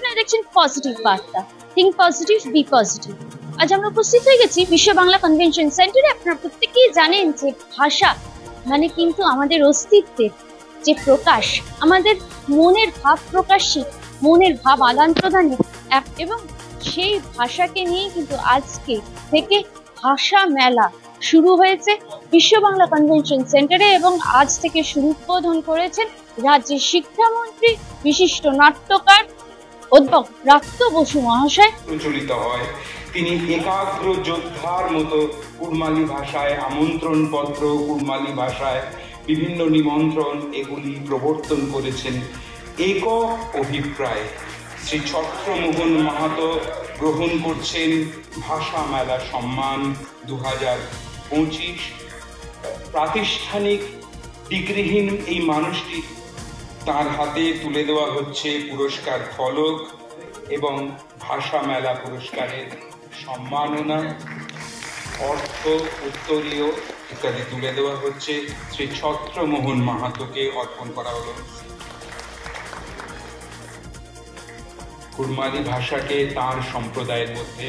আপনারা দেখছেন পজিটিভ বার্তা, থিঙ্ক পজিটিভ, বি পজিটিভ। আজ আমরা উপস্থিত হয়ে গেছি বিশ্ব বাংলা কনভেনশন সেন্টারে। আপনারা প্রত্যেকেই জানেন যে ভাষা মানে কিন্তু আমাদের অস্তিত্বের যে প্রকাশ, আমাদের মনের ভাব প্রকাশী, মনের ভাব আদান প্রদানের এবং সেই ভাষাকে নিয়ে কিন্তু আজকে থেকে ভাষা মেলা শুরু হয়েছে বিশ্ব বাংলা কনভেনশন সেন্টারে, এবং আজ থেকে শুরু উদ্বোধন করেছেন রাজ্যের শিক্ষামন্ত্রী, বিশিষ্ট নাট্যকার অধ্যাপক ব্রাত্য বসু মহাশয়। প্রচলিত হয় তিনি একাগ্র যোদ্ধার মতো কুড়মালি ভাষায় আমন্ত্রণ পত্র, কুড়মালি ভাষায় বিভিন্ন নিমন্ত্রণ এগুলি প্রবর্তন করেছেন। একক অভিপ্রায় শ্রী ছত্রমোহন মাহাতো গ্রহণ করছেন ভাষা মেলা সম্মান 2025। প্রাতিষ্ঠানিক ডিগ্রিহীন এই মানুষটি, তার হাতে তুলে দেওয়া হচ্ছে পুরস্কার ফলক এবং ভাষা মেলা পুরস্কারের সম্মাননা, অর্থ উত্তরীয় ইত্যাদি তুলে দেওয়া হচ্ছে। শ্রী ছত্রমোহন মাহাতোকে অর্পণ করা হলো। কুড়মালি ভাষাকে তার সম্প্রদায়ের মধ্যে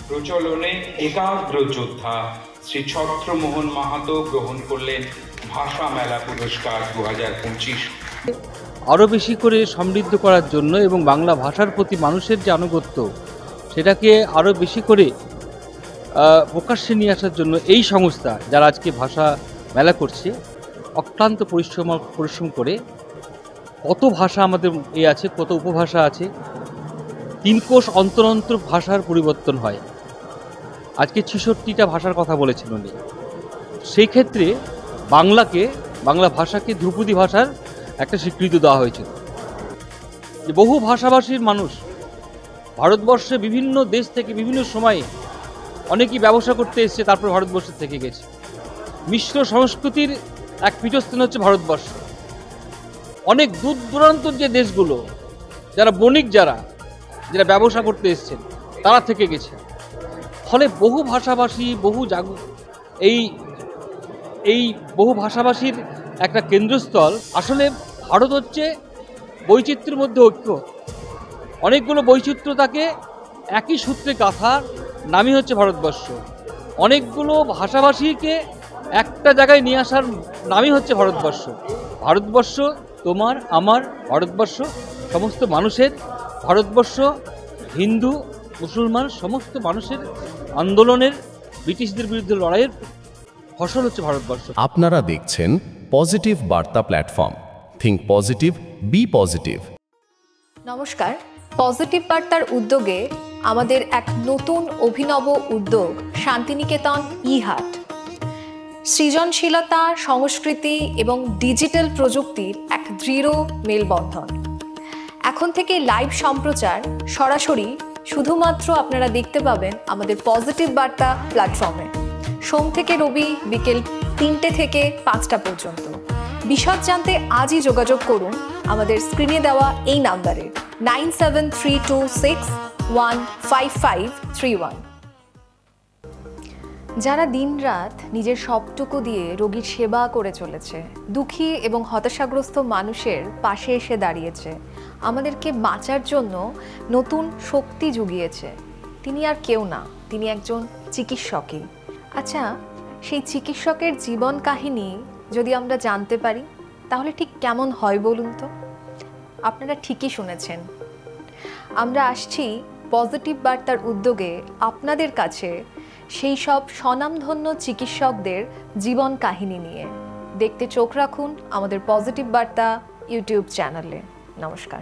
প্রচলনে একাগ্র যোদ্ধা শ্রী ছত্রমোহন মাহাতো গ্রহণ করলেন ভাষা মেলা পুরস্কার 2025। আরও বেশি করে সমৃদ্ধ করার জন্য এবং বাংলা ভাষার প্রতি মানুষের যে আনুগত্য, সেটাকে আরও বেশি করে প্রকাশ্যে নিয়ে আসার জন্য এই সংস্থা, যারা আজকে ভাষা মেলা করছে, অক্লান্ত পরিশ্রম করে কত ভাষা আমাদের আছে, কত উপভাষা আছে, 3 কোষ অন্তর অন্তর ভাষার পরিবর্তন হয়। আজকে 66টা ভাষার কথা বলেছেন উনি। সেই ক্ষেত্রে বাংলা ভাষাকে ধ্রুপদী ভাষার একটা স্বীকৃতি দেওয়া হয়েছিল। যে বহু ভাষাভাষীর মানুষ ভারতবর্ষে বিভিন্ন দেশ থেকে বিভিন্ন সময়ে অনেকেই ব্যবসা করতে এসছে, তারপর ভারতবর্ষের থেকে গেছে। মিশ্র সংস্কৃতির এক পীঠস্থান হচ্ছে ভারতবর্ষ। অনেক দূর দূরান্তর যে দেশগুলো, যারা বণিক, যারা ব্যবসা করতে এসছেন, তারা থেকে গেছে। ফলে বহু ভাষাভাষী, এই বহু ভাষাভাষীর একটা কেন্দ্রস্থল। আসলে ভারত হচ্ছে বৈচিত্র্যের মধ্যে ঐক্য। অনেকগুলো বৈচিত্র্য তাকে একই সূত্রে গাঁথার নামই হচ্ছে ভারতবর্ষ। অনেকগুলো ভাষাভাষীকে একটা জায়গায় নিয়ে আসার নামই হচ্ছে ভারতবর্ষ। ভারতবর্ষ তোমার, আমার, ভারতবর্ষ সমস্ত মানুষের। ভারতবর্ষ হিন্দু, মুসলমান সমস্ত মানুষের আন্দোলনের, ব্রিটিশদের বিরুদ্ধে লড়াইয়ের ফসল হচ্ছে ভারতবর্ষ। আপনারা দেখছেন positive Barta platform, think positive, be positive. নমস্কার। পজিটিভ বার্তার উদ্যোগে আমাদের এক নতুন অভিনব উদ্যোগ শান্তিনিকেতন ই-হাট। সৃজনশীলতা, সংস্কৃতি এবং ডিজিটাল প্রযুক্তির এক দৃঢ় মেলবন্ধন। এখন থেকে লাইভ সম্প্রচার সরাসরি শুধুমাত্র আপনারা দেখতে পাবেন আমাদের পজিটিভ বার্তা প্ল্যাটফর্মে, সোম থেকে রবি বিকেল 3টে থেকে 5টা পর্যন্ত। বিশদ জানতে আজই যোগাযোগ করুন আমাদের স্ক্রিনে দেওয়া এই নাম্বারে 9732615531। যারা দিনরাত নিজের সবটুকু দিয়ে রোগীর সেবা করে চলেছে, দুঃখী এবং হতাশাগ্রস্ত মানুষের পাশে এসে দাঁড়িয়েছে, আমাদেরকে বাঁচার জন্য নতুন শক্তি জুগিয়েছে, তিনি আর কেউ না, তিনি একজন চিকিৎসকই। আচ্ছা, সেই চিকিৎসকের জীবন কাহিনী যদি আমরা জানতে পারি তাহলে ঠিক কেমন হয় বলুন তো? আপনারা ঠিকই শুনেছেন, আমরা আসছি পজিটিভ বার্তার উদ্যোগে আপনাদের কাছে সেই সব স্বনামধন্য চিকিৎসকদের জীবন কাহিনী নিয়ে। দেখতে চোখ রাখুন আমাদের পজিটিভ বার্তা ইউটিউব চ্যানেলে। নমস্কার।